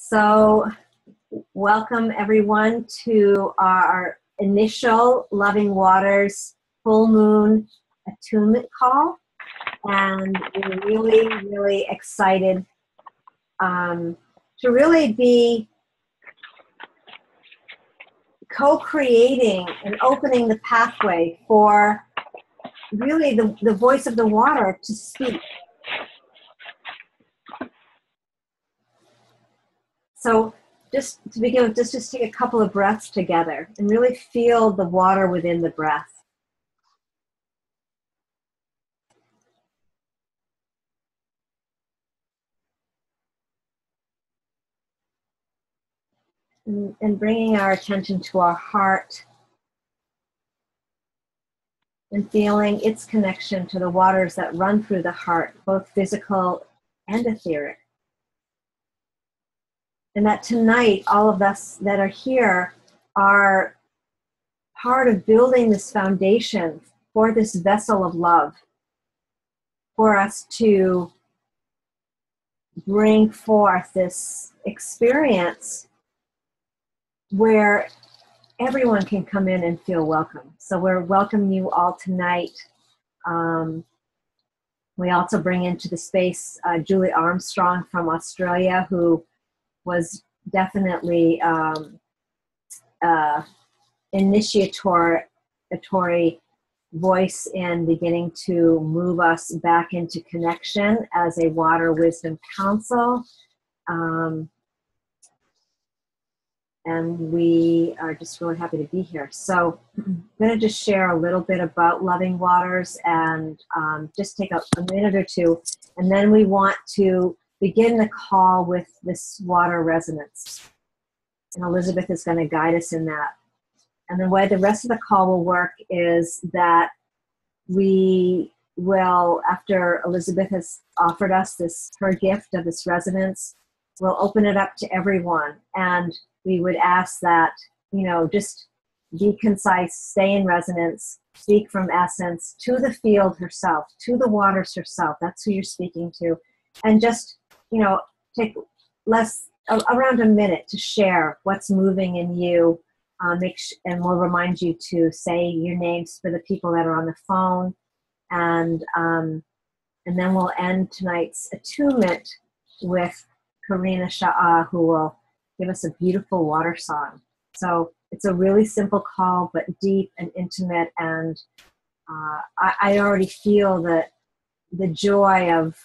So, welcome everyone to our initial Loving Waters Full Moon Attunement call. And we're really excited to really be co-creating and opening the pathway for really the voice of the water to speak. So just to begin with, just take a couple of breaths together and really feel the water within the breath. And bringing our attention to our heart and feeling its connection to the waters that run through the heart, both physical and etheric. And that tonight, all of us that are here are part of building this foundation for this vessel of love, for us to bring forth this experience where everyone can come in and feel welcome. So we're welcoming you all tonight. We also bring into the space Julie Armstrong from Australia, who was definitely initiatory voice in beginning to move us back into connection as a Water Wisdom Council. And we are just really happy to be here. So I'm going to just share a little bit about Loving Waters and just take a minute or two. And then we want to begin the call with this water resonance. And Elizabeth is going to guide us in that. And the way the rest of the call will work is that we will, after Elizabeth has offered us her gift of this resonance, we'll open it up to everyone. And we would ask that, just be concise, stay in resonance, speak from essence to the field herself, to the waters herself. That's who you're speaking to. And just, take around a minute to share what's moving in you. And we'll remind you to say your names for the people that are on the phone. And then we'll end tonight's attunement with Karina Shah, who will give us a beautiful water song. So it's a really simple call, but deep and intimate. And I already feel the joy of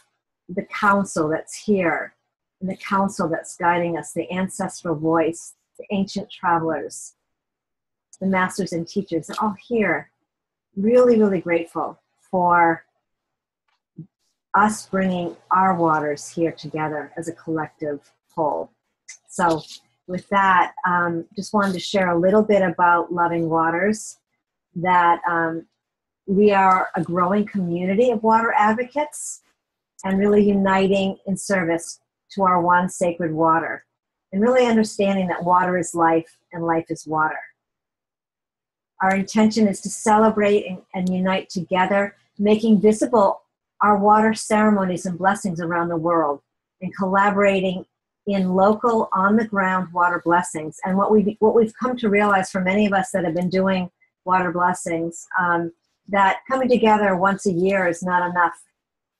the council that's here, and the council that's guiding us, the ancestral voice, the ancient travelers, the masters and teachers. They're all here. Really grateful for us bringing our waters here together as a collective whole. So with that, just wanted to share a little bit about Loving Waters, that we are a growing community of water advocates and really uniting in service to our one sacred water, and really understanding that water is life and life is water. Our intention is to celebrate and unite together, making visible our water ceremonies and blessings around the world, and collaborating in local, on-the-ground water blessings. And what we've come to realize for many of us that have been doing water blessings, that coming together once a year is not enough,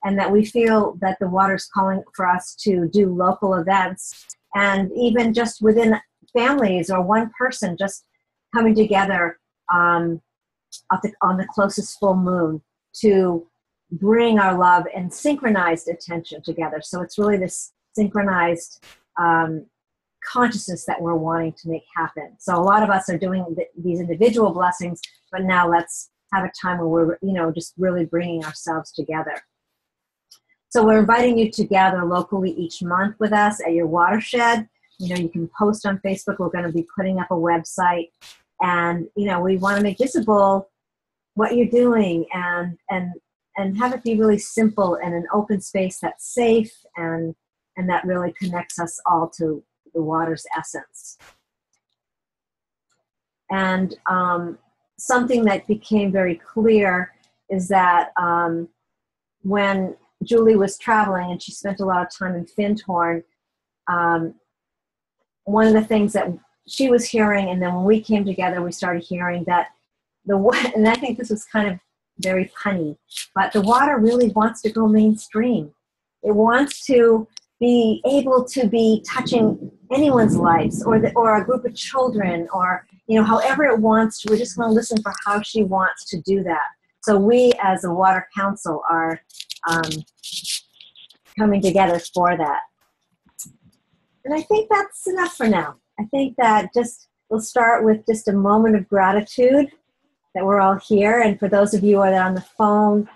and that we feel that the water's calling for us to do local events, and even just within families or one person just coming together on the closest full moon to bring our love and synchronized attention together. So it's really this synchronized consciousness that we're wanting to make happen. So a lot of us are doing these individual blessings, but now let's have a time where we're, just really bringing ourselves together. So we're inviting you to gather locally each month with us at your watershed. You can post on Facebook. We're going to be putting up a website, and we want to make visible what you're doing and have it be really simple and an open space that's safe and that really connects us all to the water's essence. And something that became very clear is that when Julie was traveling and she spent a lot of time in Findhorn, one of the things that she was hearing, and then when we came together, we started hearing that and I think this was kind of very punny, but the water really wants to go mainstream. It wants to be able to be touching anyone's lives, or a group of children, or however it wants to. We just want to listen for how she wants to do that. So we, as a Water Council, are coming together for that. And I think that's enough for now. I think that we'll start with just a moment of gratitude that we're all here. And for those of you who are on the phone,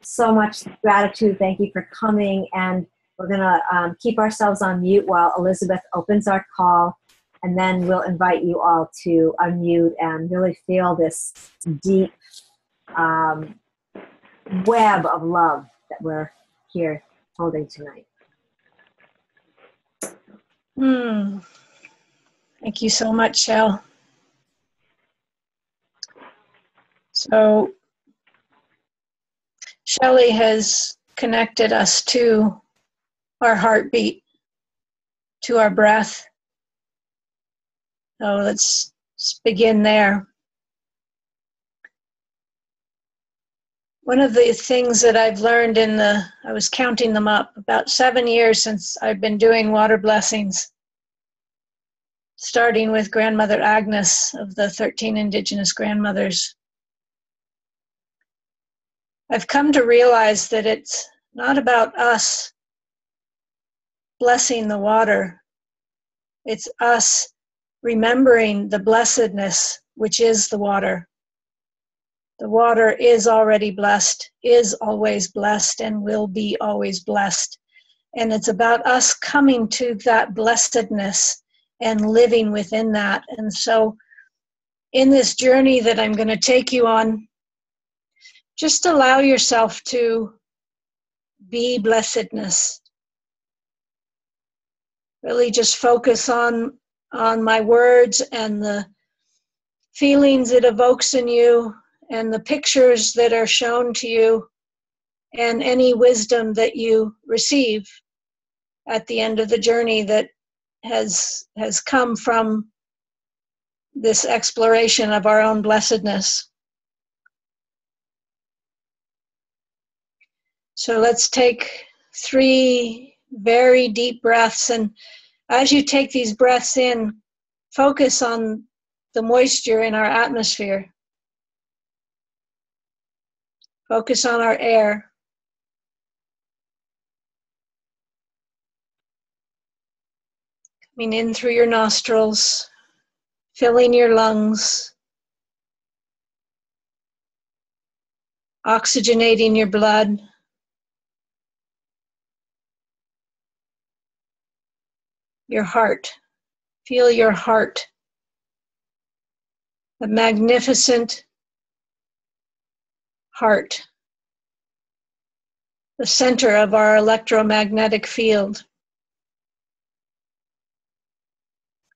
so much gratitude. Thank you for coming. And we're going to keep ourselves on mute while Elizabeth opens our call. And then we'll invite you all to unmute and really feel this deep web of love that we're here holding tonight. Thank you so much, Shell. So Shelley has connected us to our heartbeat, to our breath. So let's begin there. One of the things that I've learned I was counting them up, about 7 years since I've been doing water blessings, starting with Grandmother Agnes of the 13 Indigenous grandmothers. I've come to realize that it's not about us blessing the water. It's us remembering the blessedness which is the water. The water is already blessed, is always blessed, and will be always blessed. And it's about us coming to that blessedness and living within that. And so in this journey that I'm going to take you on, just allow yourself to be blessedness. Really just focus on my words and the feelings it evokes in you, and the pictures that are shown to you, and any wisdom that you receive at the end of the journey that has come from this exploration of our own blessedness. So let's take 3 very deep breaths, and as you take these breaths in, focus on the moisture in our atmosphere. Focus on our air. Coming in through your nostrils, filling your lungs, oxygenating your blood. Your heart. Feel your heart. A magnificent heart. The center of our electromagnetic field.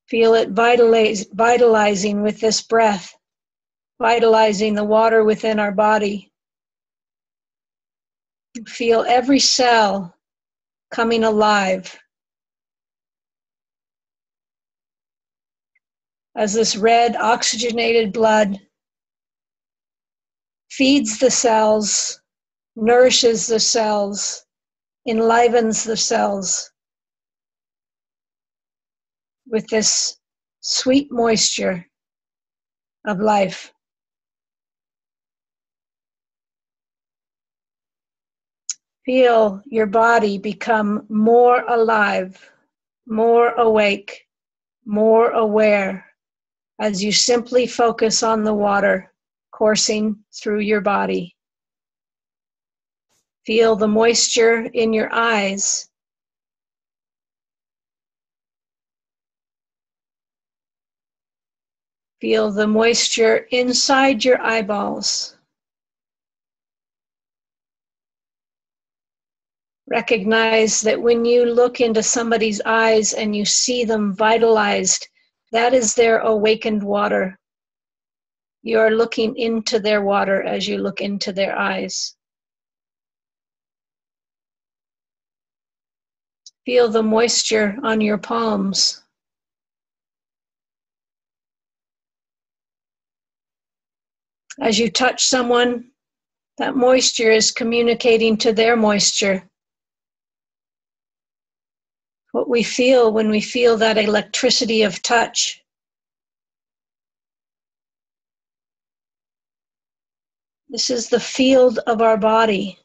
Feel it vitalizing with this breath, vitalizing the water within our body. Feel every cell coming alive as this red oxygenated blood feeds the cells, nourishes the cells, enlivens the cells with this sweet moisture of life. Feel your body become more alive, more awake, more aware as you simply focus on the water coursing through your body. Feel the moisture in your eyes. Feel the moisture inside your eyeballs. Recognize that when you look into somebody's eyes and you see them vitalized, that is their awakened water. You are looking into their water as you look into their eyes. Feel the moisture on your palms. As you touch someone, that moisture is communicating to their moisture. What we feel when we feel that electricity of touch. This is the field of our body.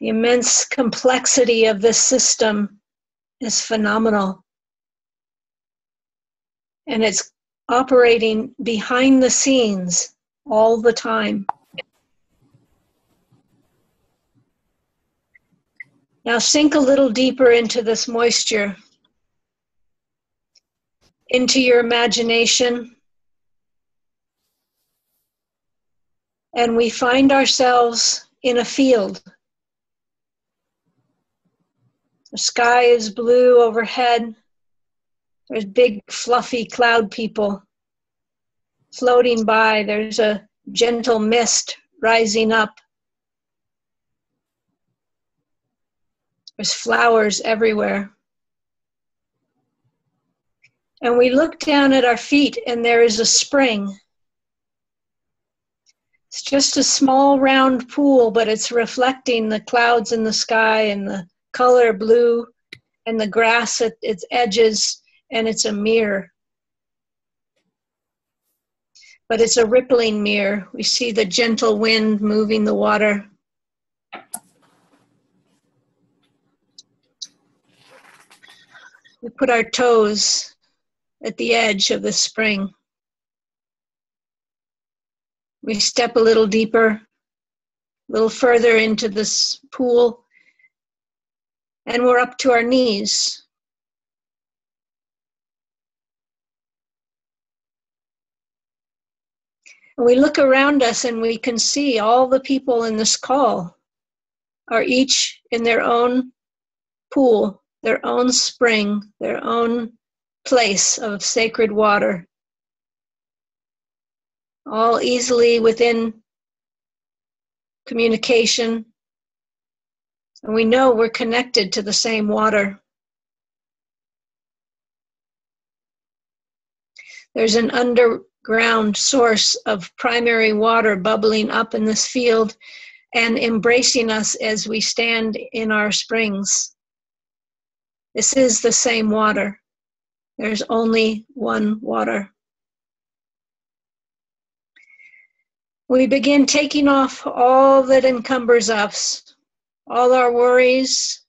The immense complexity of this system is phenomenal. And it's operating behind the scenes all the time. Now sink a little deeper into this moisture, into your imagination. And we find ourselves in a field. The sky is blue overhead. There's big fluffy cloud people floating by. There's a gentle mist rising up. There's flowers everywhere. And we look down at our feet and there is a spring. It's just a small round pool, but it's reflecting the clouds in the sky and the color blue and the grass at its edges, and it's a mirror. But it's a rippling mirror. We see the gentle wind moving the water. We put our toes at the edge of the spring. We step a little deeper, a little further into this pool, and we're up to our knees. And we look around us and we can see all the people in this call are each in their own pool, their own spring, their own place of sacred water, all easily within communication. And we know we're connected to the same water. There's an underground source of primary water bubbling up in this field and embracing us as we stand in our springs. This is the same water. There's only one water. We begin taking off all that encumbers us, all our worries,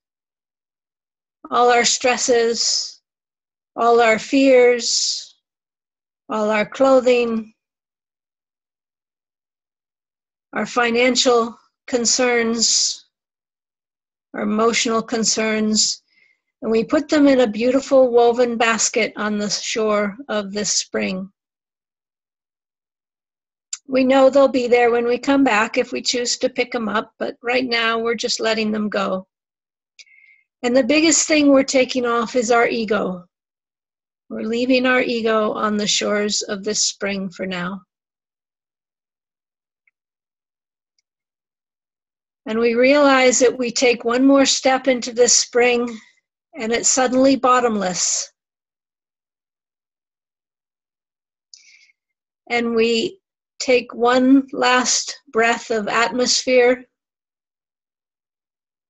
all our stresses, all our fears, all our clothing, our financial concerns, our emotional concerns, and we put them in a beautiful woven basket on the shore of this spring. We know they'll be there when we come back if we choose to pick them up, but right now we're just letting them go. And the biggest thing we're taking off is our ego. We're leaving our ego on the shores of this spring for now. And we realize that we take one more step into this spring and it's suddenly bottomless. And we take one last breath of atmosphere,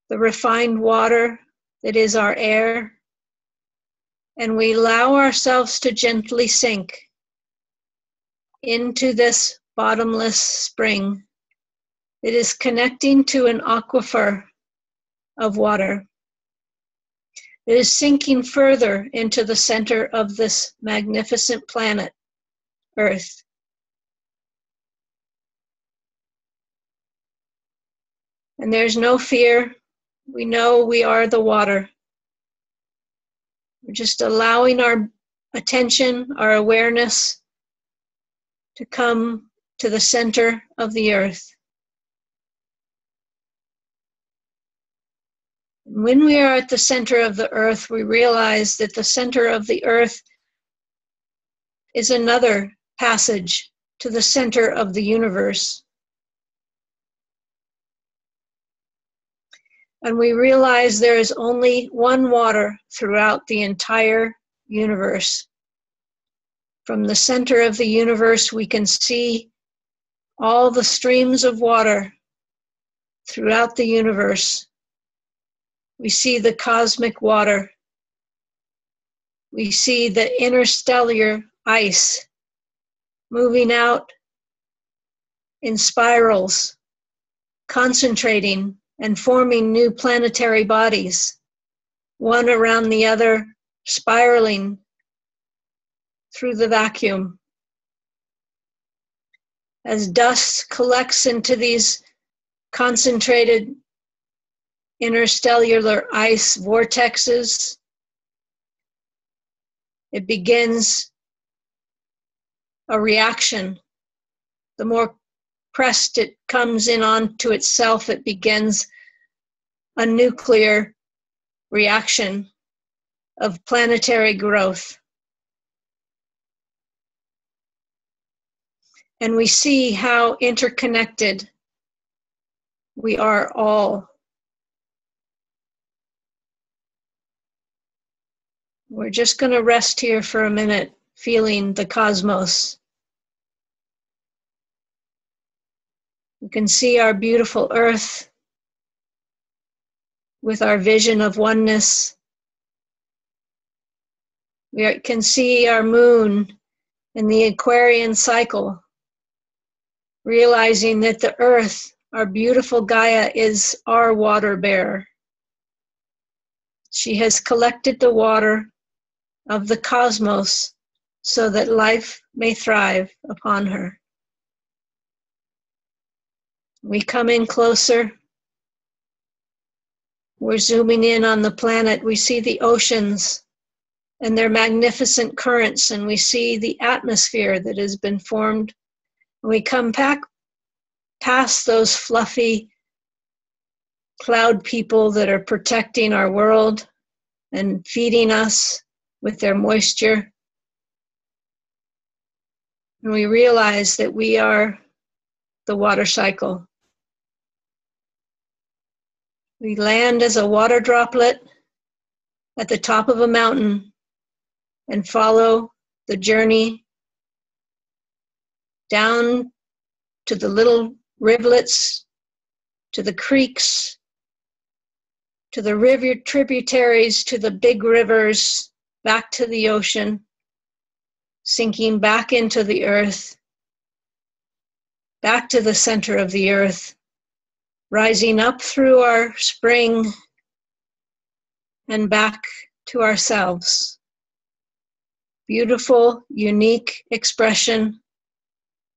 the refined water that is our air, and we allow ourselves to gently sink into this bottomless spring that is connecting to an aquifer of water. It is sinking further into the center of this magnificent planet, Earth. And there's no fear. We know we are the water. We're just allowing our attention, our awareness to come to the center of the earth. When we are at the center of the earth, we realize that the center of the earth is another passage to the center of the universe. And we realize there is only one water throughout the entire universe. From the center of the universe, we can see all the streams of water throughout the universe. We see the cosmic water. We see the interstellar ice moving out in spirals, concentrating and forming new planetary bodies, one around the other, spiraling through the vacuum. As dust collects into these concentrated interstellar ice vortexes, it begins a reaction. The more pressed it comes in onto itself, it begins a nuclear reaction of planetary growth. And we see how interconnected we are all. We're just going to rest here for a minute, feeling the cosmos. You can see our beautiful earth with our vision of oneness. We can see our moon in the Aquarian cycle, realizing that the earth, our beautiful Gaia, is our water bearer. She has collected the water of the cosmos so that life may thrive upon her. We come in closer. We're zooming in on the planet. We see the oceans and their magnificent currents, and we see the atmosphere that has been formed. And we come back past those fluffy cloud people that are protecting our world and feeding us with their moisture. And we realize that we are the water cycle. We land as a water droplet at the top of a mountain and follow the journey down to the little rivulets, to the creeks, to the river tributaries, to the big rivers, back to the ocean, sinking back into the earth, back to the center of the earth, rising up through our spring and back to ourselves. Beautiful, unique expression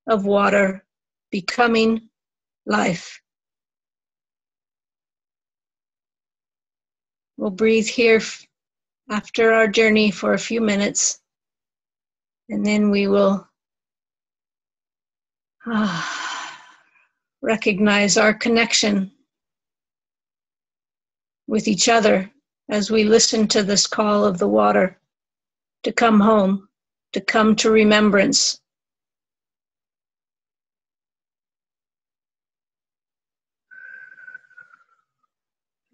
of water becoming life. We'll breathe here after our journey for a few minutes, and then we will recognize our connection with each other as we listen to this call of the water to come home, to come to remembrance.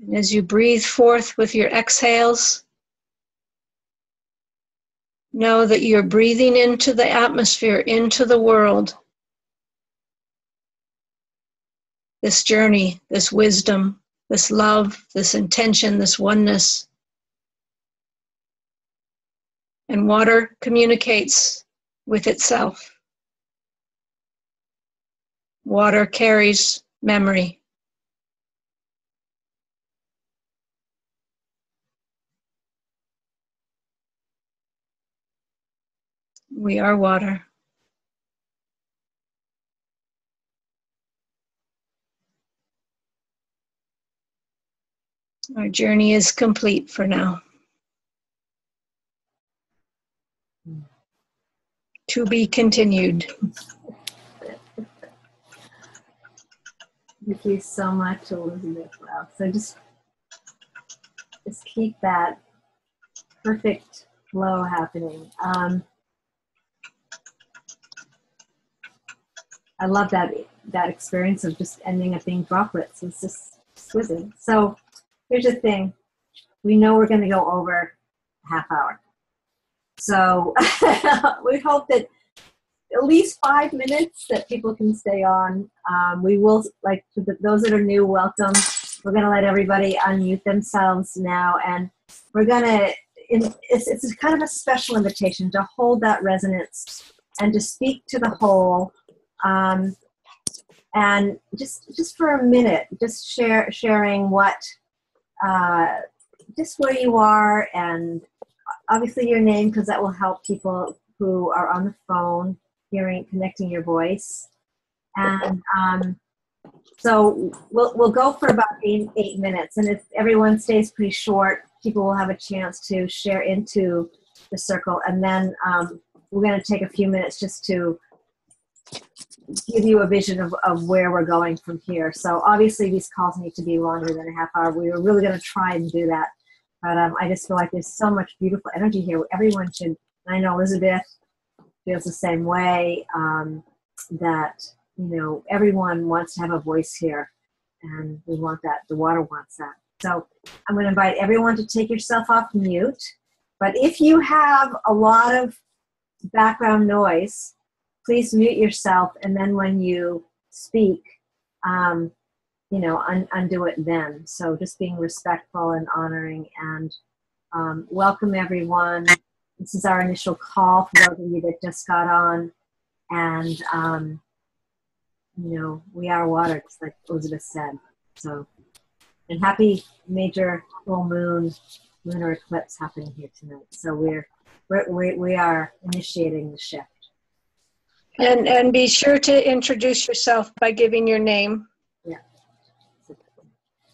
And as you breathe forth with your exhales, know that you're breathing into the atmosphere, into the world, this journey, this wisdom, this love, this intention, this oneness. And water communicates with itself. Water carries memory. We are water. Our journey is complete for now. To be continued. Thank you so much, Elizabeth. Wow. So just keep that perfect flow happening. I love that experience of just ending up being droplets. It's just exquisite. So here's the thing. We know we're going to go over a half hour. So we hope that at least 5 minutes that people can stay on. We will, like, for those that are new, welcome. We're going to let everybody unmute themselves now, and we're going to, it's kind of a special invitation to hold that resonance and to speak to the whole, and just for a minute, just sharing what, just where you are, and obviously your name, because that will help people who are on the phone connecting your voice. And so we'll go for about 8 minutes, and if everyone stays pretty short, people will have a chance to share into the circle, and then we're going to take a few minutes just to give you a vision of where we're going from here. So obviously these calls need to be longer than a half hour. We were really going to try and do that, but I just feel like there's so much beautiful energy here. Everyone should, and I know Elizabeth feels the same way, that, you know, everyone wants to have a voice here, and we want that. The water wants that. So I'm going to invite everyone to take yourself off mute, but if you have a lot of background noise, please mute yourself, and then when you speak, you know, undo it then. So just being respectful and honoring, and welcome everyone. This is our initial call for those of you that just got on, and you know, we are water, just like Elizabeth said. So, and happy major full moon, lunar eclipse happening here tonight. So we are initiating the shift. And be sure to introduce yourself by giving your name. Yeah.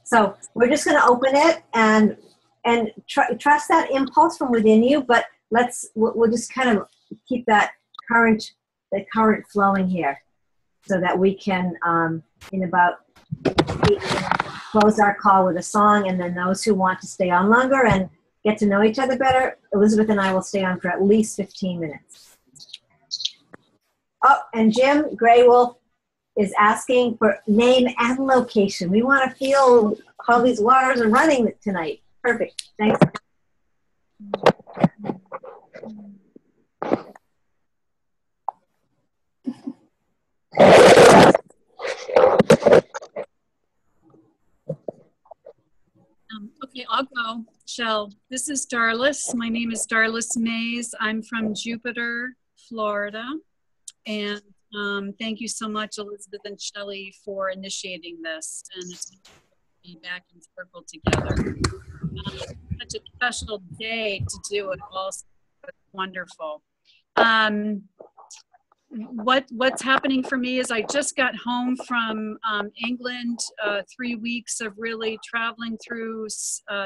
So we're just going to open it and trust that impulse from within you, but we'll just kind of keep the current flowing here, so that we can in about 8 minutes close our call with a song, and then those who want to stay on longer and get to know each other better, Elizabeth and I will stay on for at least 15 minutes. Oh, and Jim Grey Wolf is asking for name and location. We want to feel how these waters are running tonight. Perfect. Thanks. Okay, I'll go. Shell. This is Darlis. My name is Darlis Mays. I'm from Jupiter, Florida. And thank you so much, Elizabeth and Shelley, for initiating this. And it's good to be back in circle together. Such a special day to do it also. It's wonderful. What's happening for me is I just got home from England, 3 weeks of really traveling through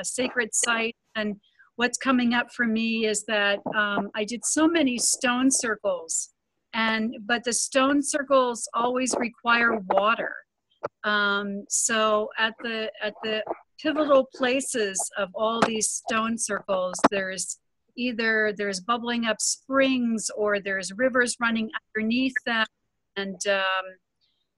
sacred sites, and what's coming up for me is that I did so many stone circles, but the stone circles always require water. So at the pivotal places of all these stone circles, there's bubbling up springs, or there's rivers running underneath them, and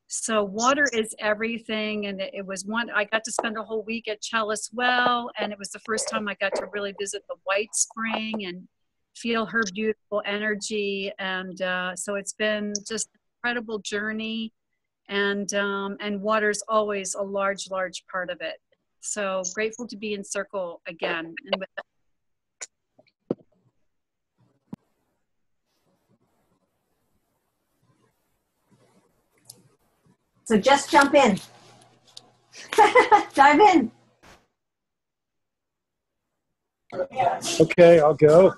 so water is everything. And I got to spend a whole week at Chalice Well, and it was the first time I got to really visit the White Spring and feel her beautiful energy, and so it's been just an incredible journey, and water's always a large part of it. So grateful to be in circle again. And with that, So just jump in. Dive in. Okay, I'll go.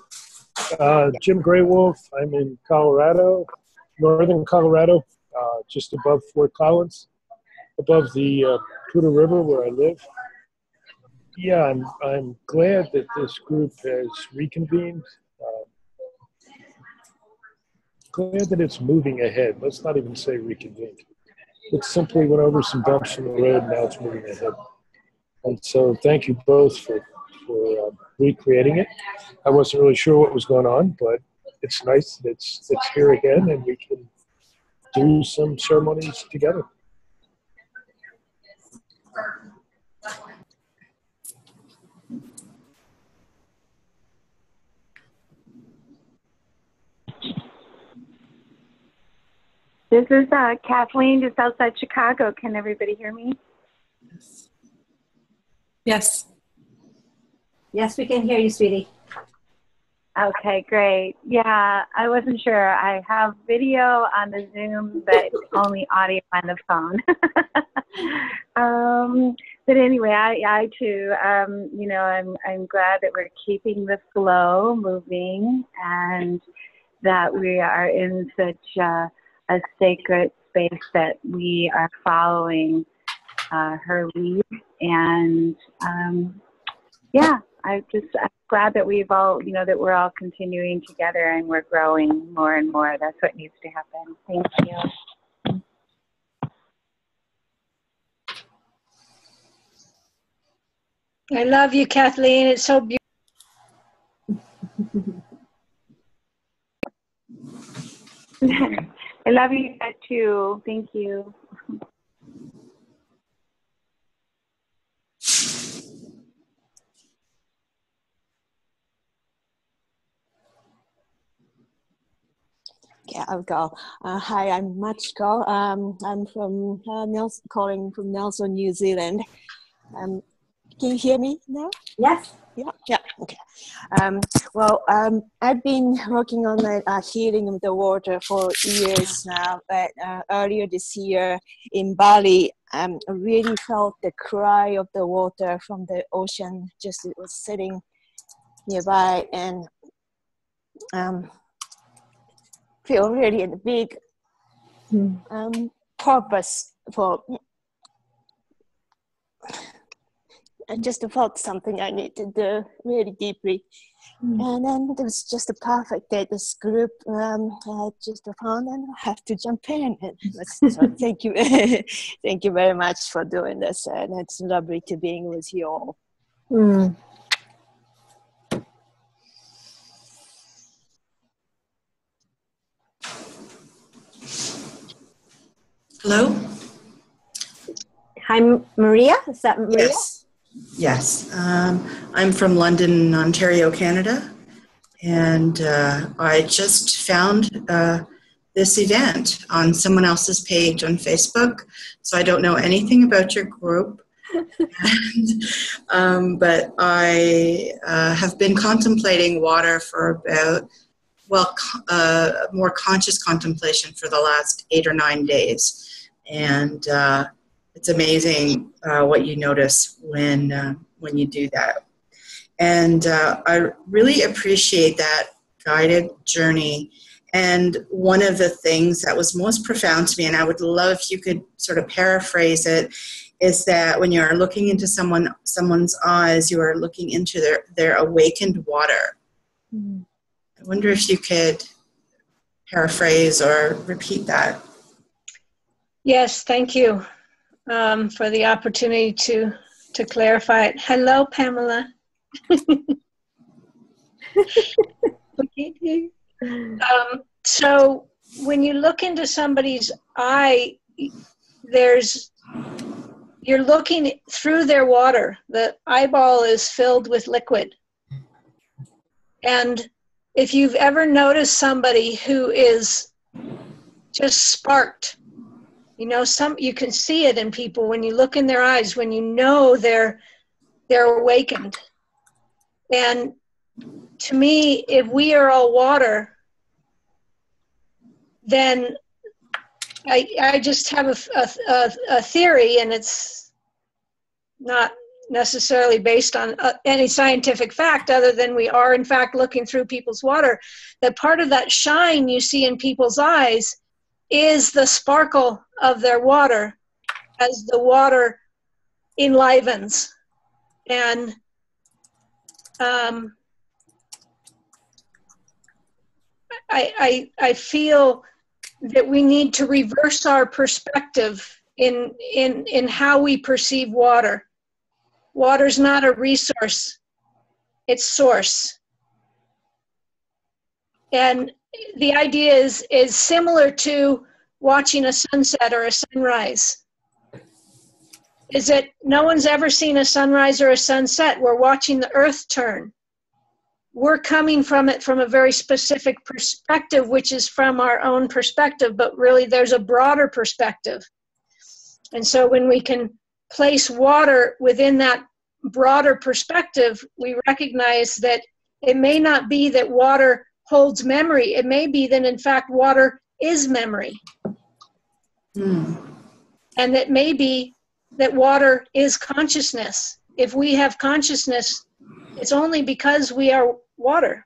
Jim Grey Wolf. I'm in Colorado, northern Colorado, just above Fort Collins, above the Poudre River where I live. Yeah, I'm glad that this group has reconvened. Glad that it's moving ahead. Let's not even say reconvened. It simply went over some bumps in the road, now it's moving ahead. And so thank you both for recreating it. I wasn't really sure what was going on, but it's nice that it's here again, and we can do some ceremonies together. This is Kathleen, just outside Chicago. Can everybody hear me? Yes. Yes, we can hear you, sweetie. Okay, great. Yeah, I wasn't sure. I have video on the Zoom, but only audio on the phone. But anyway, I too, you know, I'm glad that we're keeping the flow moving and that we are in such a sacred space that we are following her lead. And yeah, I'm glad that we've all, you know, that we're all continuing together and we're growing more and more. That's what needs to happen. Thank you. I love you, Kathleen. It's so beautiful. I love you guys too. Thank you. Yeah, I'll go. Hi, I'm Machiko. I'm from calling from Nelson, New Zealand. Can you hear me now? Yes. Yeah, okay. I've been working on the healing of the water for years now, but earlier this year in Bali, I really felt the cry of the water from the ocean. Just it was sitting nearby and feel really a big purpose for. I just felt something I need to do really deeply. And then it was just a perfect day. This group I just found and I have to jump in. So thank you. Thank you very much for doing this. And it's lovely to be with you all. Hello? Hi, Maria. Is that Maria? Yes. I'm from London, Ontario, Canada. And I just found this event on someone else's page on Facebook. So I don't know anything about your group. But I have been contemplating water for about, more conscious contemplation for the last 8 or 9 days. And it's amazing what you notice when you do that. And I really appreciate that guided journey. And one of the things that was most profound to me, and I would love if you could sort of paraphrase it, is that when you're looking into someone's eyes, you are looking into their awakened water. I wonder if you could paraphrase or repeat that. Yes, thank you for the opportunity to clarify it. Hello, Pamela. So when you look into somebody's eye, you're looking through their water. The eyeball is filled with liquid. And if you've ever noticed somebody who is just sparked, you know, you can see it in people when you look in their eyes, when you know they're awakened. And to me, if we are all water, then I just have a theory, and it's not necessarily based on any scientific fact other than we are in fact looking through people's water, that part of that shine you see in people's eyes is the sparkle of their water as the water enlivens. And I feel that we need to reverse our perspective in how we perceive water. Water's not a resource, it's source. And the idea is similar to watching a sunset or a sunrise. Is that no one's ever seen a sunrise or a sunset. We're watching the earth turn. we're coming from it from a very specific perspective, which is from our own perspective, but really there's a broader perspective. And so when we can place water within that broader perspective, we recognize that it may not be that water holds memory. It may be that, in fact, water is memory. And that may be that water is consciousness. If we have consciousness, it's only because we are water.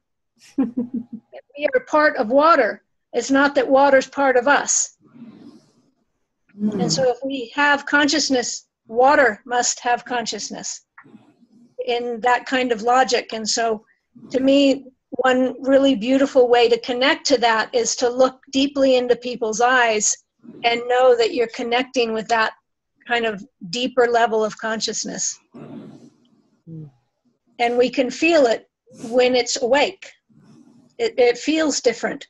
We are part of water. It's not that water's part of us. And so if we have consciousness, water must have consciousness in that kind of logic. And so to me, one really beautiful way to connect to that is to look deeply into people's eyes and know that you're connecting with that kind of deeper level of consciousness. And we can feel it when it's awake. It feels different.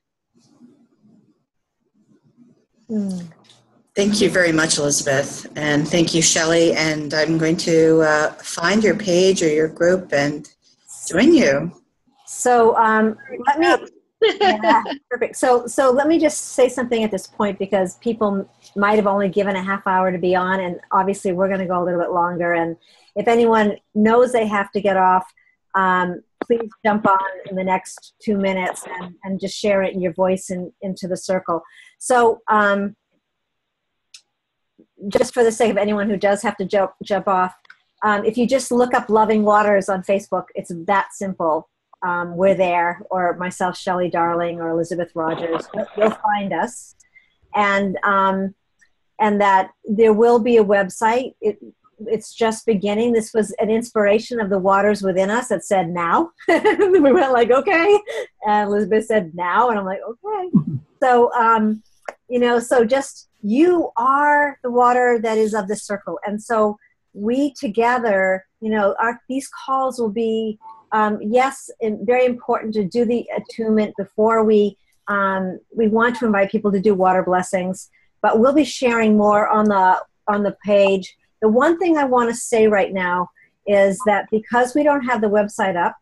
Thank you very much, Elizabeth. And thank you, Shelley. And I'm going to find your page or your group and join you. So let me, yeah, perfect. So let me just say something at this point, because people might have only given a half hour to be on, and obviously we're going to go a little bit longer. And if anyone knows they have to get off, please jump on in the next 2 minutes and just share it in your voice into the circle. So just for the sake of anyone who does have to jump off, if you just look up Loving Waters on Facebook, it's that simple. We're there, or myself, Shelley Darling, or Elizabeth Rogers. You'll find us, and that there will be a website. It's just beginning. This was an inspiration of the waters within us that said now. We went like, okay, and Elizabeth said now, and I'm like, okay. So so just, you are the water that is of the circle, and so we together, these calls will be. Yes, and very important to do the attunement before we want to invite people to do water blessings, but we'll be sharing more on the page. The one thing I want to say right now is that because we don't have the website up,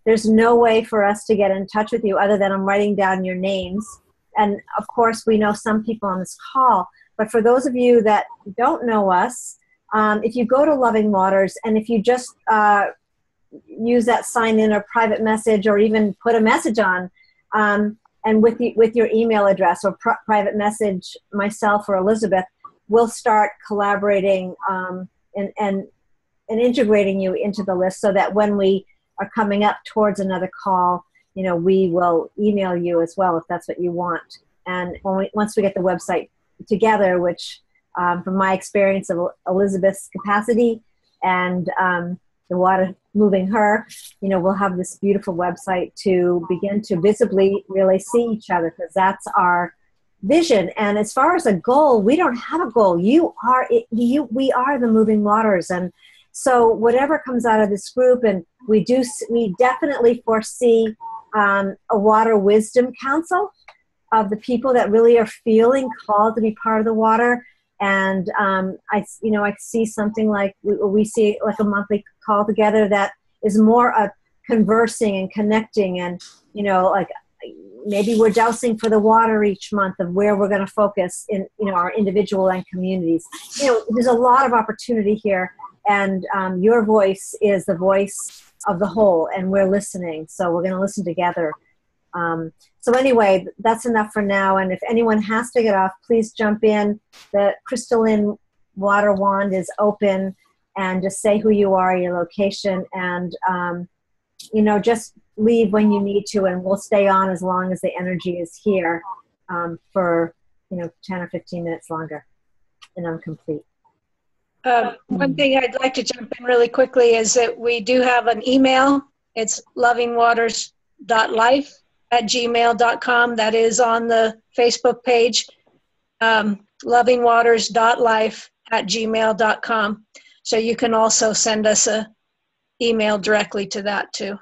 there's no way for us to get in touch with you other than I'm writing down your names. And of course, we know some people on this call, but for those of you that don't know us, if you go to Loving Waters, and if you just use that sign in or private message, or even put a message on, and with your email address, or private message myself or Elizabeth, we'll start collaborating and integrating you into the list, so that when we are coming up towards another call, we will email you as well if that's what you want. And once we get the website together, which from my experience of Elizabeth's capacity and the water moving her, we'll have this beautiful website to begin to visibly really see each other, because that's our vision. And as far as a goal, we don't have a goal. We are the moving waters. And so whatever comes out of this group, and we definitely foresee a water wisdom council of the people that really are feeling called to be part of the water. And I see something like we see like a monthly call together that is more conversing and connecting, and like maybe we're dousing for the water each month of where we're going to focus in our individual and communities. There's a lot of opportunity here, and your voice is the voice of the whole, and we're listening. So we're going to listen together. So anyway, that's enough for now. And if anyone has to get off, please jump in. The crystalline water wand is open, and just say who you are, your location, and just leave when you need to, and we'll stay on as long as the energy is here for 10 or 15 minutes longer, and I'm complete. One thing I'd like to jump in really quickly is that we do have an email. It's lovingwaters.life@gmail.com. That is on the Facebook page, lovingwaters.life@gmail.com. So you can also send us an email directly to that too.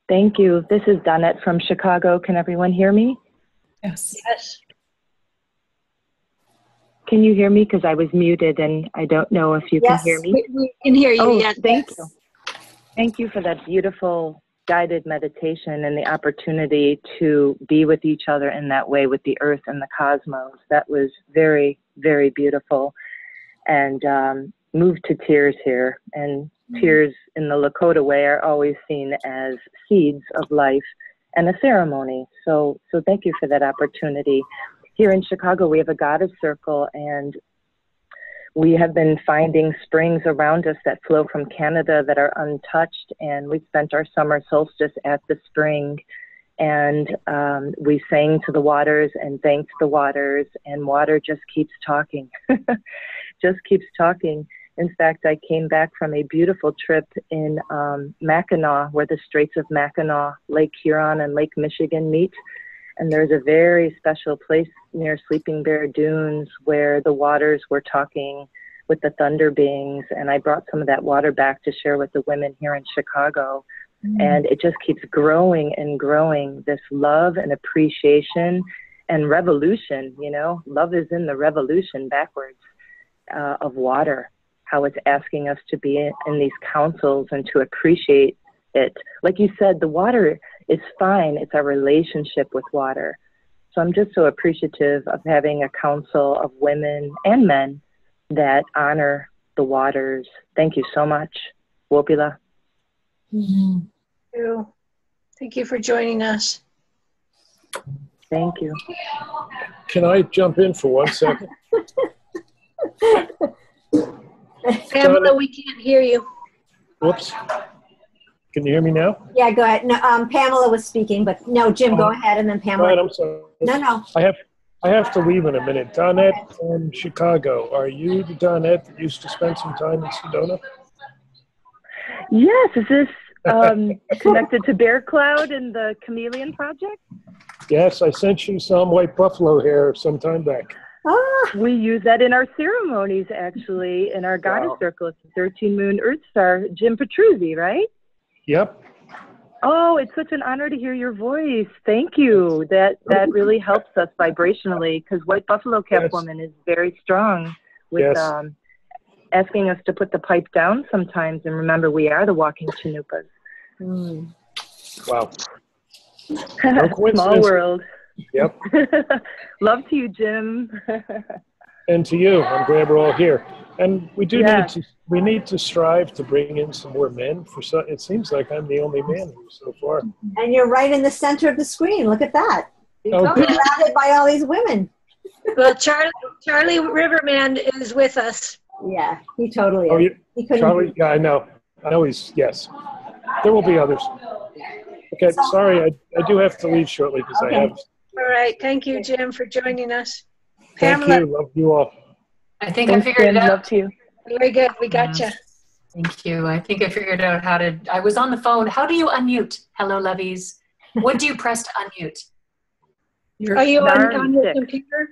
Thank you. This is Donette from Chicago. Can everyone hear me? Yes. Can you hear me? Because I was muted and I don't know if you can hear me. We can hear you. Oh, Yes. Thank you. Thank you for that beautiful guided meditation and the opportunity to be with each other in that way with the earth and the cosmos. That was very, very beautiful, and moved to tears here. And tears in the Lakota way are always seen as seeds of life and a ceremony. So thank you for that opportunity. Here in Chicago, we have a goddess circle, and we have been finding springs around us that flow from Canada that are untouched, and we spent our summer solstice at the spring, and we sang to the waters and thanked the waters, and water just keeps talking, just keeps talking. In fact, I came back from a beautiful trip in Mackinac, where the Straits of Mackinac, Lake Huron, and Lake Michigan meet. And there's a very special place near Sleeping Bear Dunes where the waters were talking with the thunder beings. And I brought some of that water back to share with the women here in Chicago. And it just keeps growing and growing, this love and appreciation and revolution, you know. Love is in the revolution backwards of water, how it's asking us to be in these councils and to appreciate it. Like you said, the water is fine. It's our relationship with water. So I'm just so appreciative of having a council of women and men that honor the waters. Thank you so much, Wopila. Thank you for joining us. Thank you. Can I jump in for 1 second? Pamela, we can't hear you. Whoops. Can you hear me now? Yeah, go ahead. No, Pamela was speaking, but no, Jim, go ahead, and then Pamela. Right, I'm sorry. No. I have to leave in a minute. Donette from Chicago. Are you the Donette that used to spend some time in Sedona? Yes, is this connected to Bear Cloud and the Chameleon Project? Yes, I sent you some white buffalo hair some time back. We use that in our ceremonies, actually, in our goddess circle. It's the 13 Moon Earth Star, Jim Petruzzi, right? Yep. Oh, it's such an honor to hear your voice. Thank you. That really helps us vibrationally, because White Buffalo Cap Woman is very strong with asking us to put the pipe down sometimes and remember we are the walking chanupas. Wow. No small world. Yep. Love to you, Jim. And to you. I'm glad we're all here. And we do need to strive to bring in some more men. It seems like I'm the only man here so far. And you're right in the center of the screen. Look at that. You're surrounded by all these women. Well, Charlie Riverman is with us. Yeah, he totally is. Charlie, yeah, I know he's, yes. There will be others. Okay, sorry, I do have to leave shortly because I have. All right, thank you, Jim, for joining us. Thank Pamela, you, love you all. I think I figured it out. Love to you. Very good, we got you. Thank you. I think I figured out how to, I was on the phone. How do you unmute? Hello, lovies. What do you press to unmute? Are you on your computer?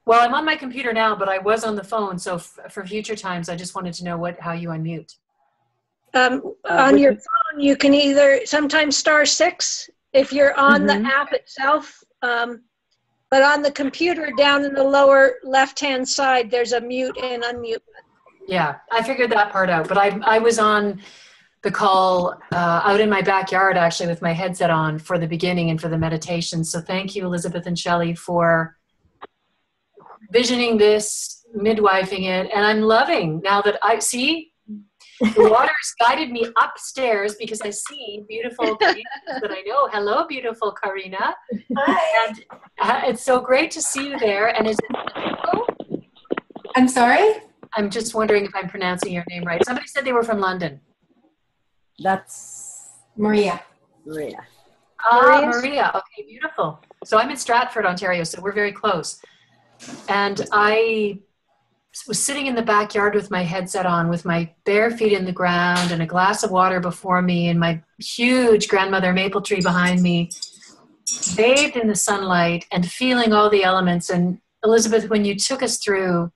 Well, I'm on my computer now, but I was on the phone. So for future times, I just wanted to know how you unmute. On your phone, you can either sometimes *6 if you're on the app itself. But on the computer, down in the lower left-hand side, there's a mute and unmute. Yeah, I figured that part out. But I was on the call out in my backyard, actually, with my headset on for the beginning and for the meditation. So thank you, Elizabeth and Shelley, for visioning this, midwifing it. And I'm loving now that I see the water's guided me upstairs because I see beautiful Karina that I know. Hello, beautiful Karina. Hi. And it's so great to see you there. And is it I'm sorry? I'm just wondering if I'm pronouncing your name right. Somebody said they were from London. That's Maria. Maria. Maria. Okay, beautiful. So I'm in Stratford, Ontario, so we're very close. And I was sitting in the backyard with my headset on, with my bare feet in the ground and a glass of water before me and my huge grandmother maple tree behind me, bathed in the sunlight and feeling all the elements. And Elizabeth, when you took us through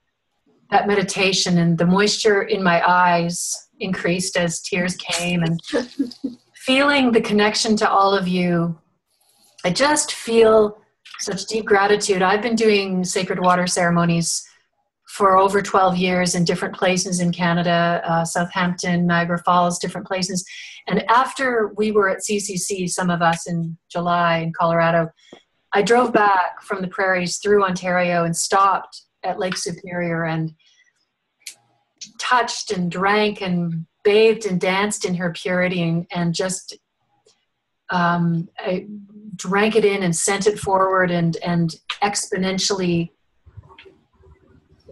that meditation and the moisture in my eyes increased as tears came, and feeling the connection to all of you, I just feel such deep gratitude. I've been doing sacred water ceremonies for over 12 years in different places in Canada, Southampton, Niagara Falls, different places. And after we were at CCC, some of us in July in Colorado, I drove back from the prairies through Ontario and stopped at Lake Superior and touched and drank and bathed and danced in her purity and just I drank it in and sent it forward and exponentially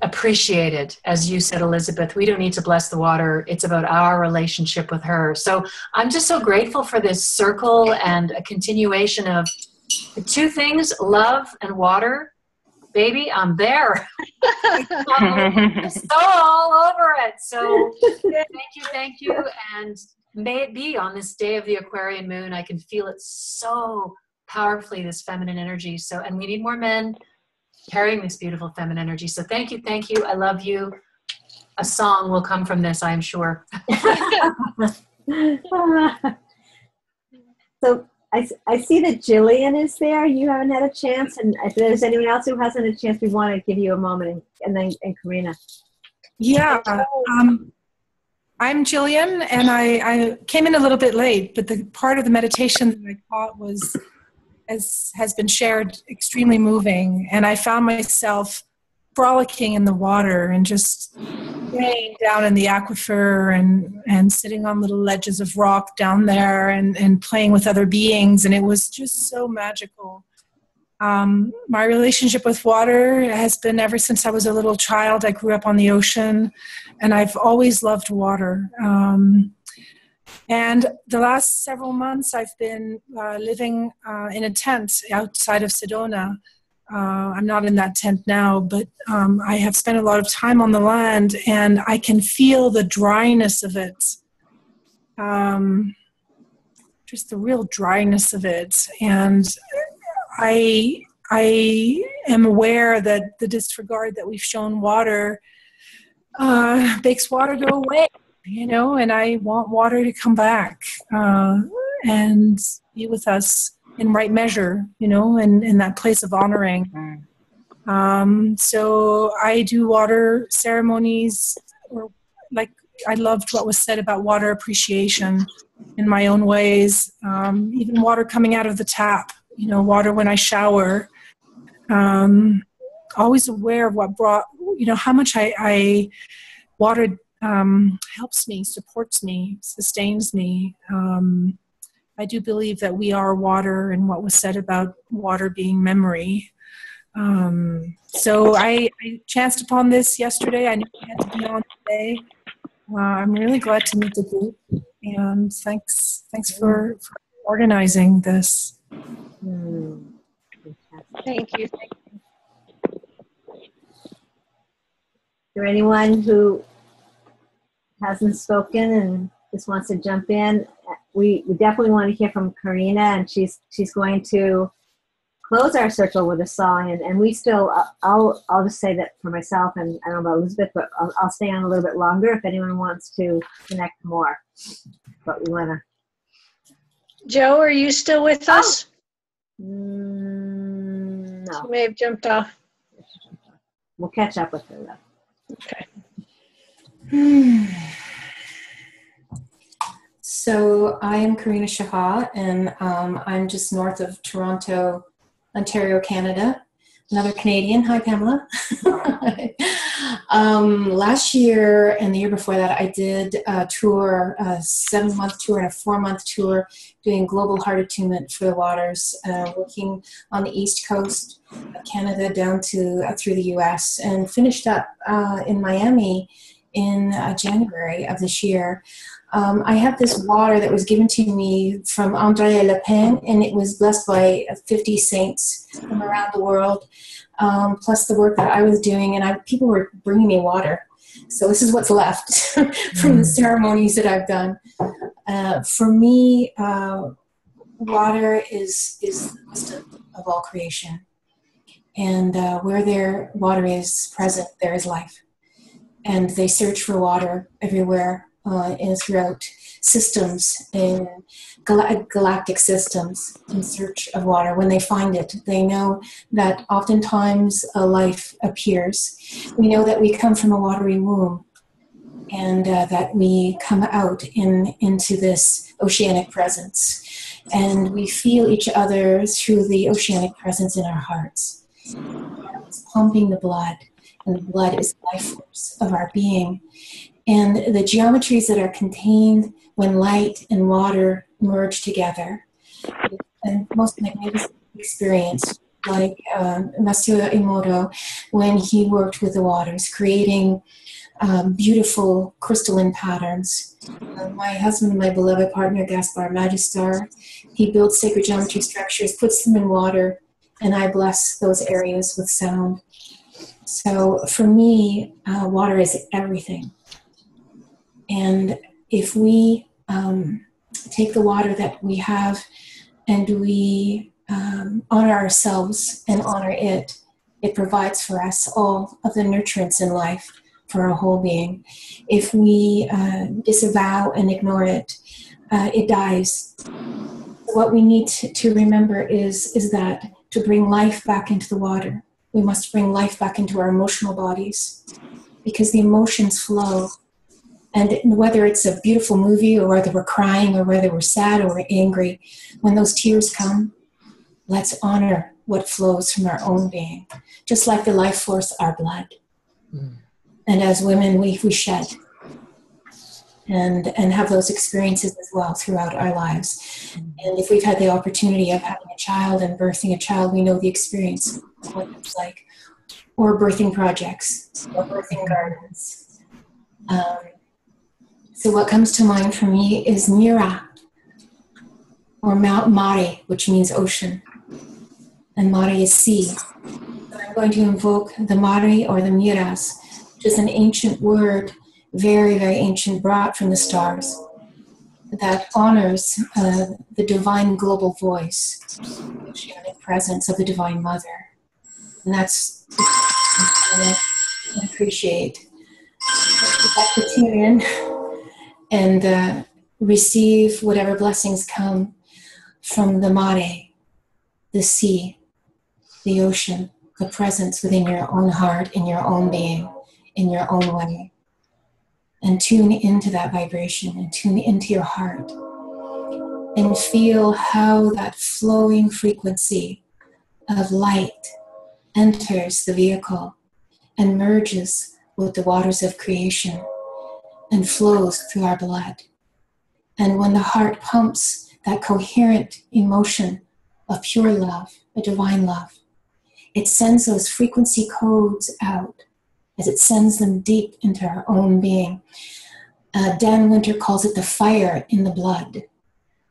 appreciated. As you said, Elizabeth, we don't need to bless the water. It's about our relationship with her. So I'm just so grateful for this circle and a continuation of the two things, love and water. Baby, I'm there. I'm so all over it. So thank you. And may it be on this day of the Aquarian moon. I can feel it so powerfully, this feminine energy. So, and we need more men carrying this beautiful feminine energy. So thank you. I love you. A song will come from this, I'm sure. So I see that Jillian is there. You haven't had a chance, and if there's anyone else who hasn't had a chance, we want to give you a moment, and then Karina. Yeah, I'm Jillian, and I came in a little bit late, but the part of the meditation that I caught was, as has been shared, extremely moving, and I found myself frolicking in the water and just laying down in the aquifer and sitting on little ledges of rock down there and playing with other beings, and it was just so magical. My relationship with water has been ever since I was a little child. I grew up on the ocean, and I've always loved water. And the last several months I've been living in a tent outside of Sedona. I'm not in that tent now, but I have spent a lot of time on the land, and I can feel the dryness of it. Just the real dryness of it. And I am aware that the disregard that we've shown water makes water go away, and I want water to come back and be with us in right measure, and in that place of honoring. So I do water ceremonies, or like I loved what was said about water appreciation in my own ways, even water coming out of the tap, water when I shower. Always aware of what brought, how much water helps me, supports me, sustains me. I do believe that we are water, and what was said about water being memory. So I chanced upon this yesterday. I knew I had to be on today. I'm really glad to meet the group, and thanks for organizing this. Thank you. Is there anyone who hasn't spoken and just wants to jump in? We definitely want to hear from Karina, and she's going to close our circle with a song. And we still, I'll just say that for myself, and I don't know about Elizabeth, but I'll stay on a little bit longer if anyone wants to connect more. But we want to. Joe, are you still with us? No. She may have jumped off. We'll catch up with her though. Okay. So I am Karina Shah, and I'm just north of Toronto, Ontario, Canada. Another Canadian. Hi, Pamela. Last year and the year before that, I did a tour, a 7-month tour and a 4-month tour, doing global heart attunement for the waters, working on the East Coast of Canada down to through the U.S., and finished up in Miami in January of this year. I have this water that was given to me from André Le Pen, and it was blessed by 50 saints from around the world, plus the work that I was doing, and people were bringing me water. So this is what's left from the ceremonies that I've done. For me, water is the wisdom of all creation. And where water is present, there is life. And they search for water everywhere and throughout systems, in galactic systems in search of water. When they find it, they know that oftentimes a life appears. We know that we come from a watery womb, and that we come out into this oceanic presence. And we feel each other through the oceanic presence in our hearts. It's pumping the blood, and the blood is the life force of our being. And the geometries that are contained when light and water merge together, and most magnificent experience, like Masaru Emoto, when he worked with the waters, creating beautiful crystalline patterns. My husband, my beloved partner, Gaspar Magister, he builds sacred geometry structures, puts them in water, and I bless those areas with sound. So for me, water is everything. And if we take the water that we have and we honor ourselves and honor it, it provides for us all of the nurturance in life for our whole being. If we disavow and ignore it, it dies. What we need to remember is that to bring life back into the water, we must bring life back into our emotional bodies, because the emotions flow. And whether it's a beautiful movie, or whether we're crying, or whether we're sad or we're angry, when those tears come, let's honor what flows from our own being. Just like the life force, our blood. Mm. And as women, we shed and have those experiences as well throughout our lives. And if we've had the opportunity of having a child and birthing a child, we know the experience of what it's like. Or birthing projects, or birthing gardens. So what comes to mind for me is Mira, or Mount Mare, which means ocean. And Mare is sea. So I'm going to invoke the Mare, or the Miras, which is an ancient word, very, very ancient, brought from the stars, that honors the divine global voice, the oceanic presence of the Divine Mother. And that's what I appreciate. I'd like to tune in and receive whatever blessings come from the Mare, the sea, the ocean, the presence within your own heart, in your own being, in your own way. And tune into that vibration, and tune into your heart, and feel how that flowing frequency of light enters the vehicle and merges with the waters of creation and flows through our blood. And when the heart pumps that coherent emotion of pure love, a divine love, it sends those frequency codes out as it sends them deep into our own being. Dan Winter calls it the fire in the blood.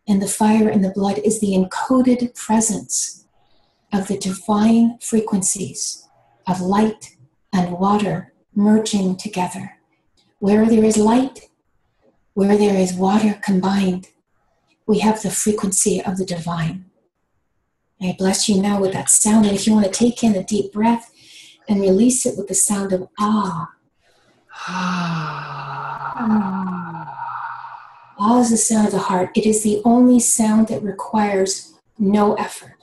And the fire in the blood is the encoded presence of the divine frequencies of light and water merging together. Where there is light, where there is water combined, we have the frequency of the divine. I bless you now with that sound. And if you want to take in a deep breath and release it with the sound of ah. Ah is the sound of the heart. It is the only sound that requires no effort.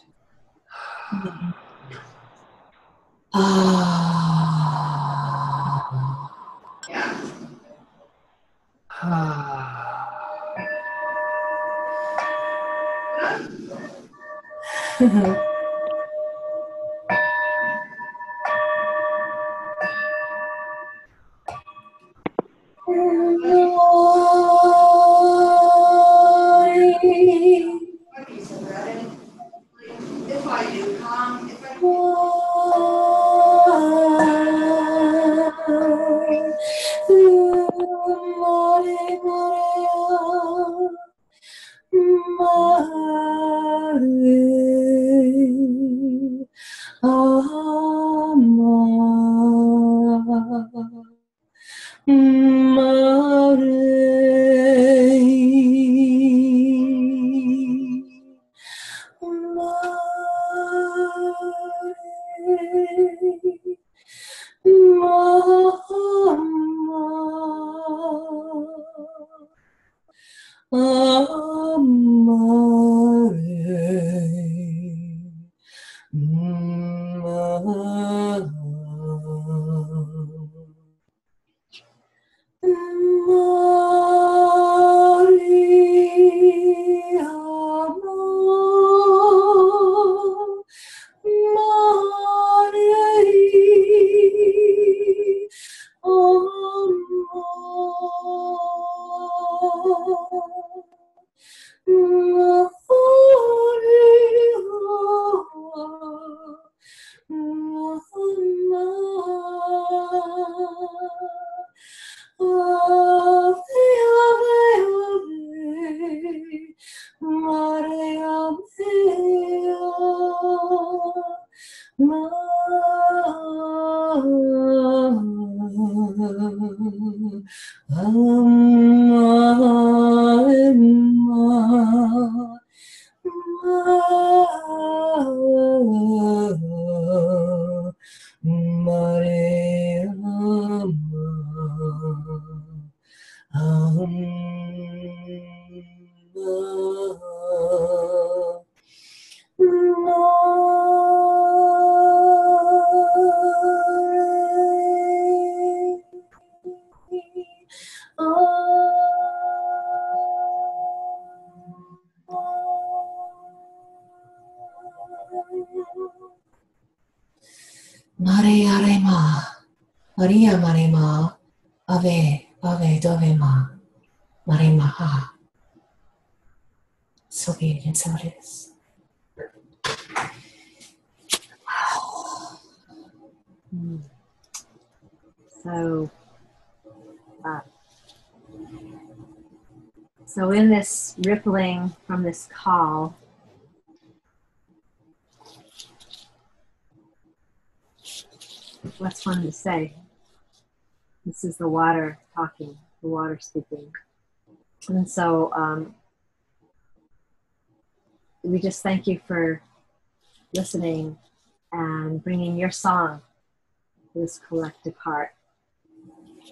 Mare arema, Maria marema, Ave, Ave dovema, Marema ha. So be it and so it is. So in this rippling from this call, what's fun to say? This is the water talking, the water speaking. And so we just thank you for listening and bringing your song to this collective heart.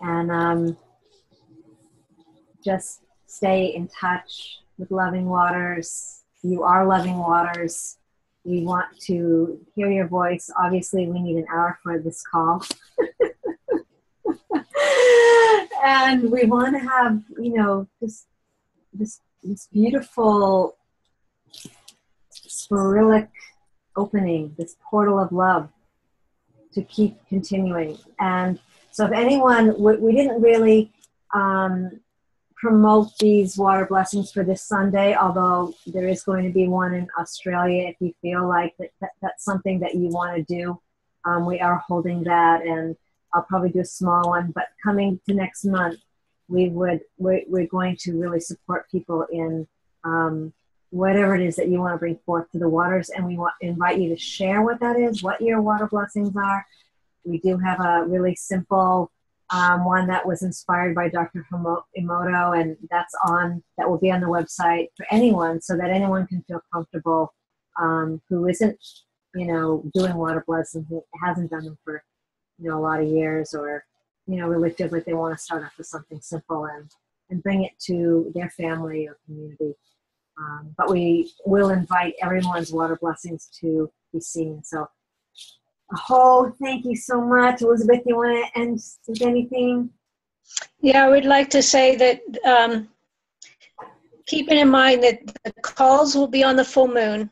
And just stay in touch with Loving Waters. You are Loving Waters. We want to hear your voice. Obviously, we need an hour for this call. And we want to have, this beautiful spiralic opening, this portal of love to keep continuing. And so if anyone, we didn't really promote these water blessings for this Sunday, although there is going to be one in Australia if you feel like that's something that you want to do. We are holding that, and I'll probably do a small one, but coming to next month, we're going to really support people in whatever it is that you want to bring forth to the waters, and we want to invite you to share what that is, what your water blessings are. We do have a really simple one that was inspired by Dr. Emoto, and that will be on the website for anyone, so that anyone can feel comfortable who isn't, doing water blessings, who hasn't done them for, a lot of years, or, really feels like they want to start off with something simple and bring it to their family or community. But we will invite everyone's water blessings to be seen. So, thank you so much. Elizabeth, you want to end with anything? Yeah, I would like to say that keeping in mind that the calls will be on the full moon,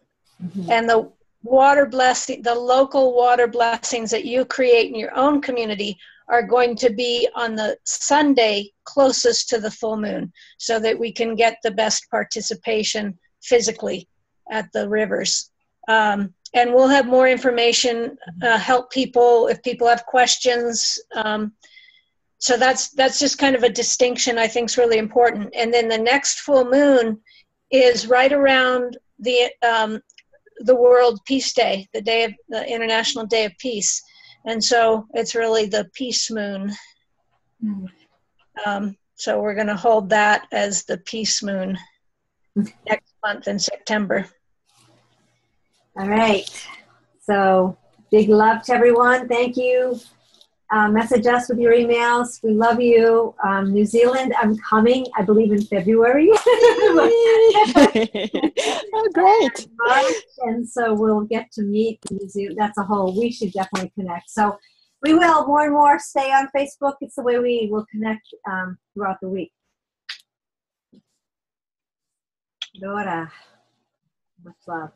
and the water blessing, the local water blessings that you create in your own community are going to be on the Sunday closest to the full moon, so that we can get the best participation physically at the rivers. And we'll have more information, help people if people have questions. So that's just kind of a distinction I think is really important. And then the next full moon is right around the World Peace Day, the International Day of Peace. And so it's really the peace moon. So we're going to hold that as the peace moon next month in September. All right. So big love to everyone. Thank you. Message us with your emails. We love you. New Zealand, I'm coming, I believe, in February. Oh, great. March, and so we'll get to meet New Zealand. That's a whole, we should definitely connect. So we will more and more stay on Facebook. It's the way we will connect throughout the week. Dora, much love.